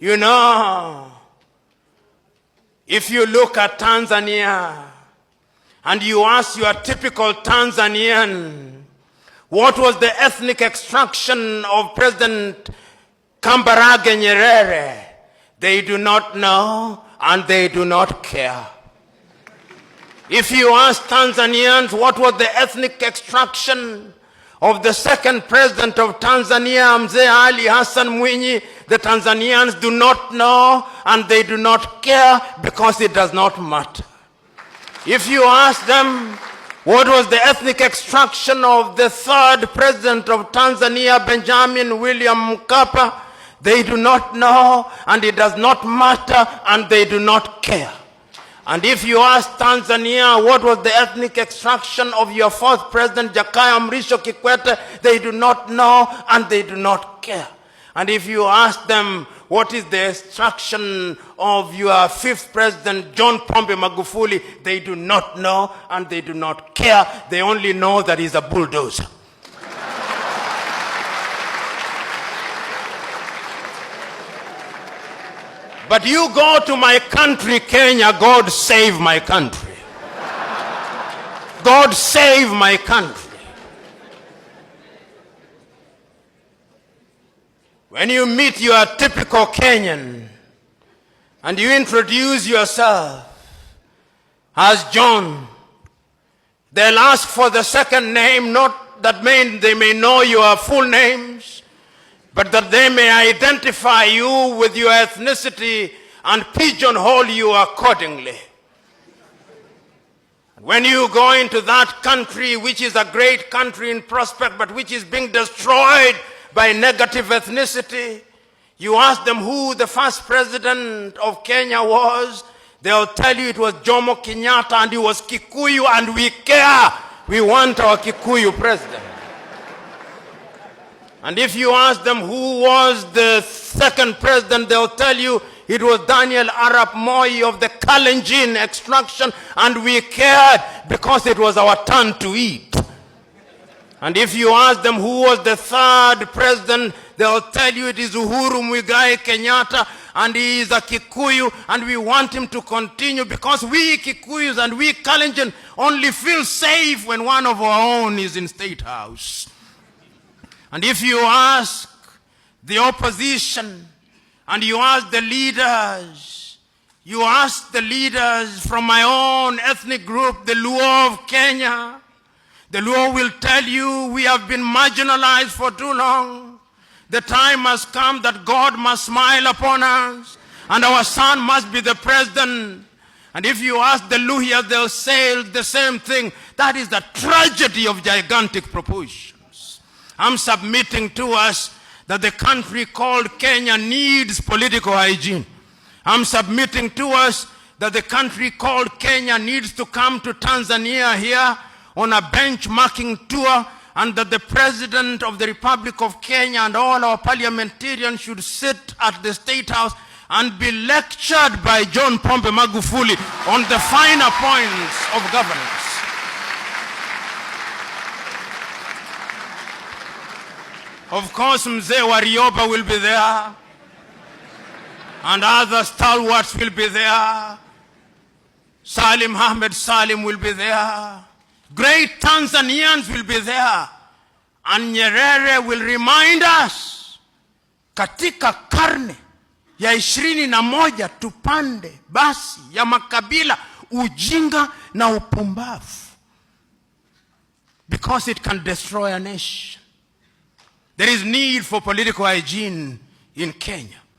You know, if you look at Tanzania and you ask your typical Tanzanian, what was the ethnic extraction of President Kambarage Nyerere? They do not know and they do not care. If you ask Tanzanians what was the ethnic extraction of the second president of Tanzania, Mzee Ali Hassan Mwinyi, the Tanzanians do not know and they do not care because it does not matter. If you ask them what was the ethnic extraction of the third president of Tanzania, Benjamin William Mkapa, they do not know and it does not matter and they do not care. And if you ask Tanzania what was the ethnic extraction of your fourth president, Jakaya Mrisho Kikwete, they do not know and they do not care. And if you ask them what is the extraction of your fifth president, John Pombe Magufuli, they do not know and they do not care. They only know that he's a bulldozer. But you go to my country, Kenya, God save my country. God save my country. When you meet your typical Kenyan and you introduce yourself as John, they'll ask for the second name, not that they may know your full names, but that they may identify you with your ethnicity and pigeonhole you accordingly. When you go into that country, which is a great country in prospect, but which is being destroyed by negative ethnicity, you ask them who the first president of Kenya was, they'll tell you it was Jomo Kenyatta and he was Kikuyu, and we care. We want our Kikuyu president. And if you ask them who was the second president, they'll tell you it was Daniel Arap Moi of the Kalenjin extraction, and we cared because it was our turn to eat. And if you ask them who was the third president, they'll tell you it is Uhuru Muigai Kenyatta, and he is a Kikuyu, and we want him to continue because we Kikuyus and we Kalenjin only feel safe when one of our own is in State House. And if you ask the opposition and you ask the leaders from my own ethnic group, the Luo of Kenya, the Luo will tell you we have been marginalized for too long. The time has come that God must smile upon us and our son must be the president. And if you ask the Luhya, they'll say the same thing. That is the tragedy of gigantic proportions. I'm submitting to us that the country called Kenya needs political hygiene. I'm submitting to us that the country called Kenya needs to come to Tanzania here on a benchmarking tour, and that the President of the Republic of Kenya and all our parliamentarians should sit at the State House and be lectured by John Pombe Magufuli on the finer points of governance. Of course, Mzee Warioba will be there, and other stalwarts will be there. Salim Ahmed Salim will be there. Great Tanzanians will be there. And Nyerere will remind us, katika karne ya 21 tupande basi ya makabila, ujinga na upumbavu, because it can destroy a nation. There is need for political hygiene in Kenya.